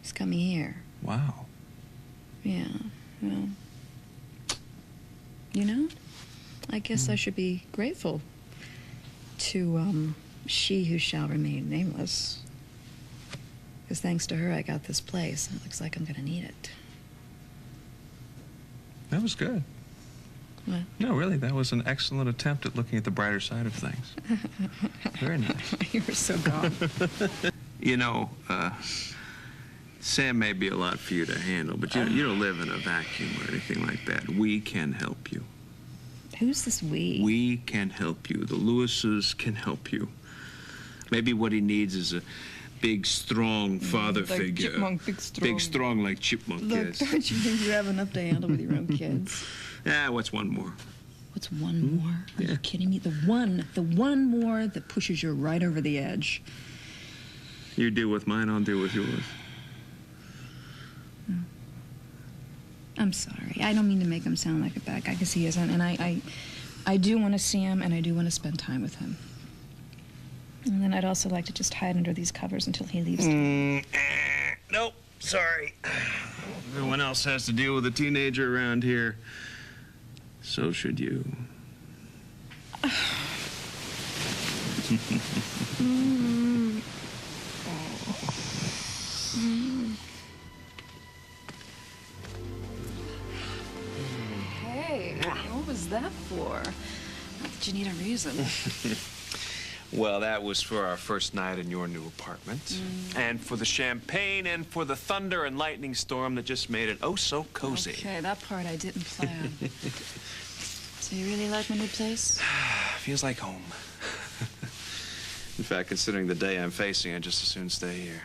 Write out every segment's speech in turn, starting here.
He's coming here. Wow. Yeah, well, you know, I guess I should be grateful to, she who shall remain nameless. Because thanks to her, I got this place, and it looks like I'm gonna need it. That was good. What? No, really, that was an excellent attempt at looking at the brighter side of things. Very nice. You were so gone. You know, Sam may be a lot for you to handle, but you don't live in a vacuum or anything like that. We can help you. Who's this we? We can help you. The Lewises can help you. Maybe what he needs is a big, strong father like figure. Chipmunk, big, strong. Big, strong like Chipmunk Look, is. don't you think you have enough to handle with your own kids? What's one more? What's one more? Are Yeah. you kidding me? The one more that pushes you right over the edge. You deal with mine, I'll deal with yours. I'm sorry. I don't mean to make him sound like a bad guy, because he isn't. And I do want to see him, and I do want to spend time with him. And then I'd also like to just hide under these covers until he leaves. Nope, sorry. Everyone else has to deal with a teenager around here. So should you. Hey, what was that for? Not that you need a reason. Well, that was for our first night in your new apartment. And for the champagne and for the thunder and lightning storm that just made it oh so cozy. Okay, that part I didn't plan. So you really like my new place? Feels like home. In fact, considering the day I'm facing, I'd just as soon stay here.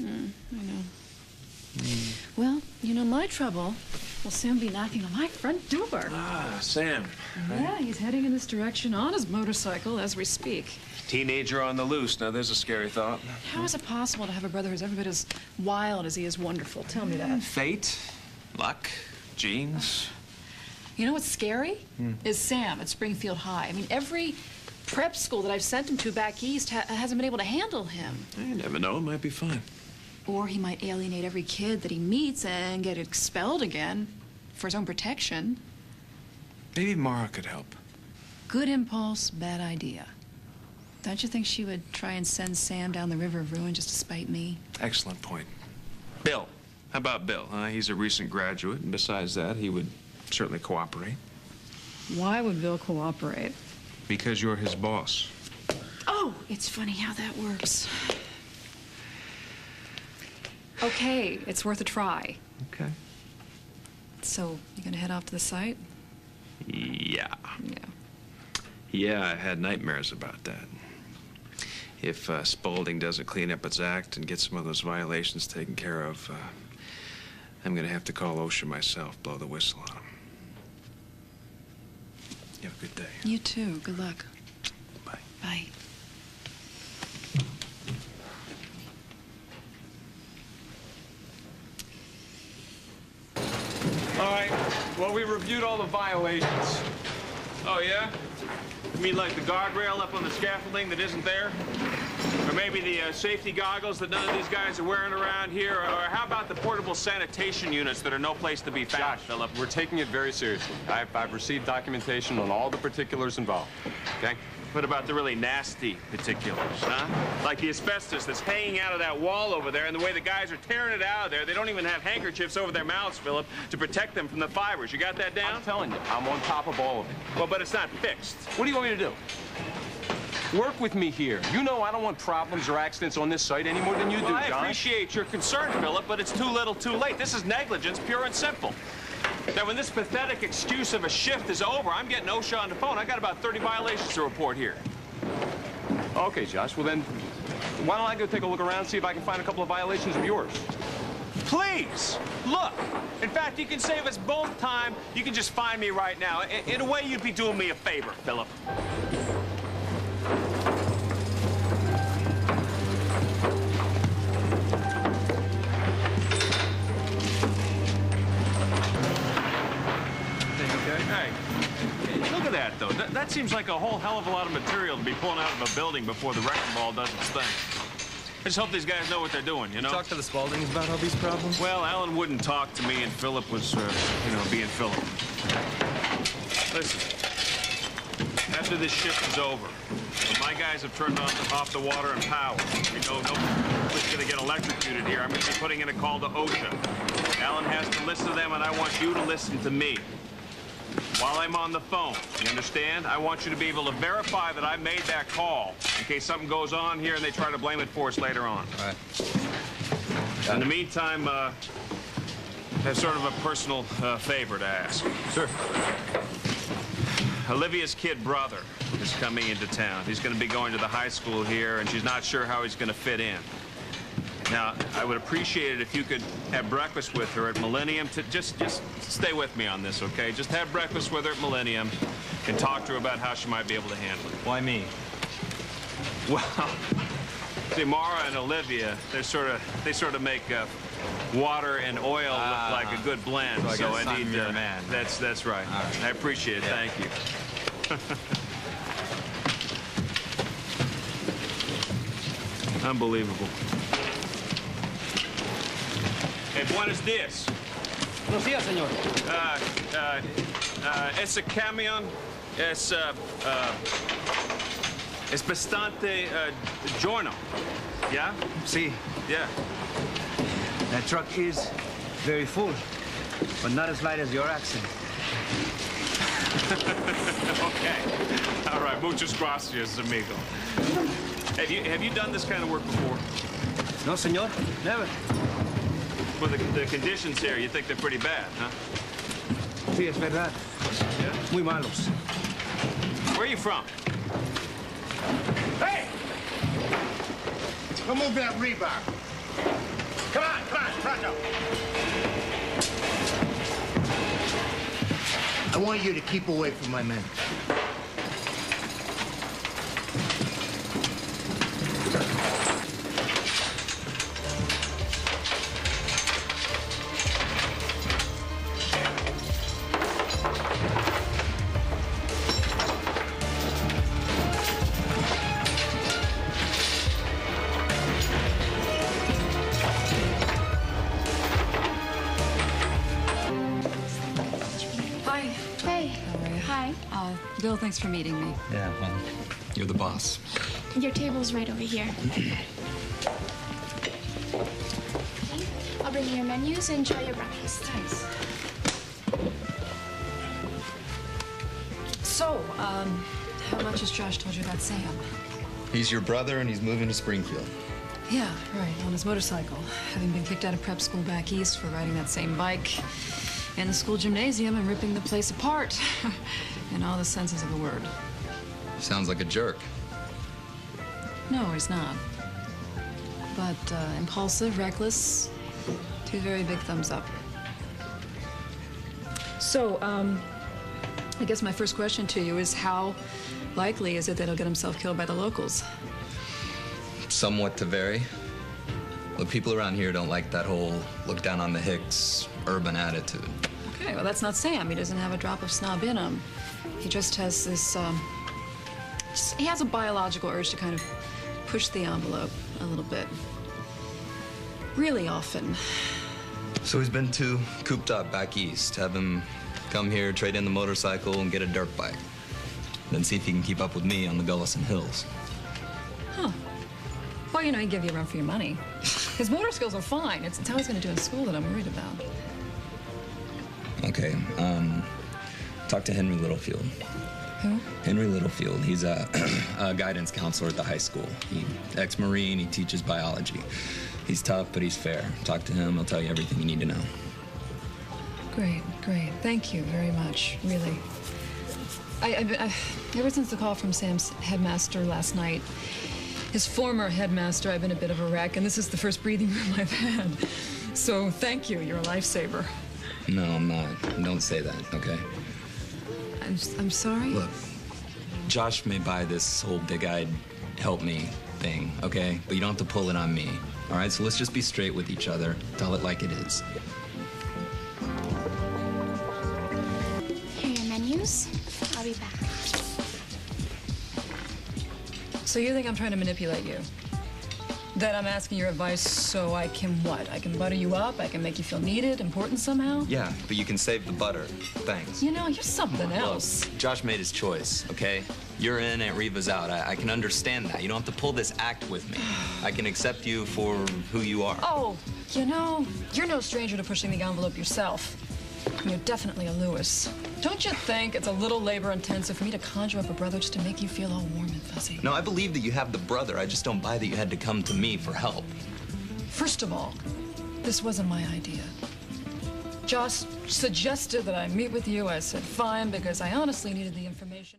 I know. Well, you know, my trouble will soon be knocking on my front door. Ah, Sam. Yeah, he's heading in this direction on his motorcycle as we speak. Teenager on the loose. Now, there's a scary thought. How is it possible to have a brother who's every bit as wild as he is wonderful? Tell me that. Fate, luck, genes. You know what's scary? Is Sam at Springfield High. I mean, every prep school that I've sent him to back east hasn't been able to handle him. You never know. It might be fun. Or he might alienate every kid that he meets and get expelled again for his own protection. Maybe Mara could help. Good impulse, bad idea. Don't you think she would try and send Sam down the river of ruin just to spite me? Excellent point. Bill. How about Bill? He's a recent graduate, and besides that, he would certainly cooperate. Why would Bill cooperate? Because you're his boss. Oh, it's funny how that works. Okay, it's worth a try. Okay. So, you gonna head off to the site? Yeah. Yeah. Yeah, I had nightmares about that. If Spaulding doesn't clean up its act and get some of those violations taken care of, I'm gonna have to call OSHA myself, blow the whistle on him. You have a good day. You too. Good luck. Bye. Bye. All right, well, we reviewed all the violations. Oh, yeah? You mean like the guardrail up on the scaffolding that isn't there? Or maybe the safety goggles that none of these guys are wearing around here? Or how about the portable sanitation units that are no place to be found, Phillip? We're taking it very seriously. I've received documentation on all the particulars involved. Okay. What about the really nasty particulars, huh? Like the asbestos that's hanging out of that wall over there, and the way the guys are tearing it out of there. They don't even have handkerchiefs over their mouths, Phillip, to protect them from the fibers. You got that down? I'm telling you, I'm on top of all of it. Well, but it's not fixed. What do you want me to do? Work with me here. You know I don't want problems or accidents on this site any more than you do, Well, I John. appreciate your concern, Phillip, but it's too little too late. This is negligence, pure and simple. Now, when this pathetic excuse of a shift is over, I'm getting OSHA on the phone. I got about 30 violations to report here. Okay, Josh, well then, why don't I go take a look around and see if I can find a couple of violations of yours? Please, look. In fact, you can save us both time. You can just find me right now. In a way, you'd be doing me a favor, Phillip. Hey, look at that, though. That seems like a whole hell of a lot of material to be pulling out of a building before the wrecking ball does its thing. I just hope these guys know what they're doing, you know? Talk to the Spaldings about all these problems? Well, Alan wouldn't talk to me, and Phillip was, being Phillip. Listen, after this shift is over, when my guys have turned off the water and power, we know nobody's going to get electrocuted here. I'm going to be putting in a call to OSHA. Alan has to listen to them, and I want you to listen to me. While I'm on the phone, you understand? I want you to be able to verify that I made that call in case something goes on here and they try to blame it for us later on. All right. In the meantime, I have sort of a personal favor to ask. Sure. Olivia's kid brother is coming into town. He's going to be going to the high school here, and she's not sure how he's going to fit in. Now, I would appreciate it if you could have breakfast with her at Millennium. Just stay with me on this, okay? Just have breakfast with her at Millennium and talk to her about how she might be able to handle it. Why me? Well, see, Mara and Olivia, they sort of make water and oil look like a good blend. So I need your man. That's right. Right. I appreciate it. Yeah. Thank you. Unbelievable. Hey, buenos dias. Buenos días, señor. Ese camión es bastante giorno. Yeah? Sí, Yeah. that truck is very full, but not as light as your accent. Okay. All right. Muchas gracias, amigo. Have you done this kind of work before? No, señor, never. Well, the conditions here, you think they're pretty bad, huh? Sí, es verdad. Yeah. Muy malos. Where are you from? Hey! Remove that rebar. Come on, pronto. I want you to keep away from my men. Bill, thanks for meeting me. Yeah, well, you're the boss. Your table's right over here. I'll bring you your menus and enjoy your breakfast. Thanks. So, how much has Josh told you about Sam? He's your brother, and he's moving to Springfield. Yeah, right, on his motorcycle. Having been kicked out of prep school back east for riding that same bike in the school gymnasium and ripping the place apart. In all the senses of the word. Sounds like a jerk. No, he's not. But impulsive, reckless, two very big thumbs up. So, I guess my first question to you is how likely is it that he'll get himself killed by the locals? Somewhat to vary. The people around here don't like that whole look down on the Hicks urban attitude. Okay, well, that's not Sam. He doesn't have a drop of snob in him. He just has this, he has a biological urge to kind of push the envelope a little bit. Really often. So he's been too cooped up back east. Have him come here, trade in the motorcycle, and get a dirt bike. Then see if he can keep up with me on the Gullison Hills. Huh. Well, you know, he'd give you a run for your money. His motor skills are fine. It's how he's going to do in school that I'm worried about. Okay, talk to Henry Littlefield. Who? Henry Littlefield. He's a guidance counselor at the high school. He's ex-Marine. He teaches biology. He's tough, but he's fair. Talk to him. He'll tell you everything you need to know. Great, great. Thank you very much, really. Ever since the call from Sam's headmaster last night, his former headmaster, I've been a bit of a wreck, and this is the first breathing room I've had. So thank you. You're a lifesaver. No, I'm not. Don't say that, okay? I'm sorry? Look, Josh may buy this whole big-eyed help me thing, okay? But you don't have to pull it on me, all right? So let's just be straight with each other. Tell it like it is. Here are your menus. I'll be back. So you think I'm trying to manipulate you? That I'm asking your advice so I can what? I can butter you up? I can make you feel needed, important somehow? Yeah, but you can save the butter. Thanks. You know, you're something else. Look, Josh made his choice, okay? You're in, Aunt Reva's out. I can understand that. You don't have to pull this act with me. I can accept you for who you are. Oh, you know, you're no stranger to pushing the envelope yourself. And you're definitely a Lewis. Don't you think it's a little labor-intensive for me to conjure up a brother just to make you feel all warm and fuzzy? No, I believe that you have the brother. I just don't buy that you had to come to me for help. First of all, this wasn't my idea. Josh suggested that I meet with you. I said fine because I honestly needed the information.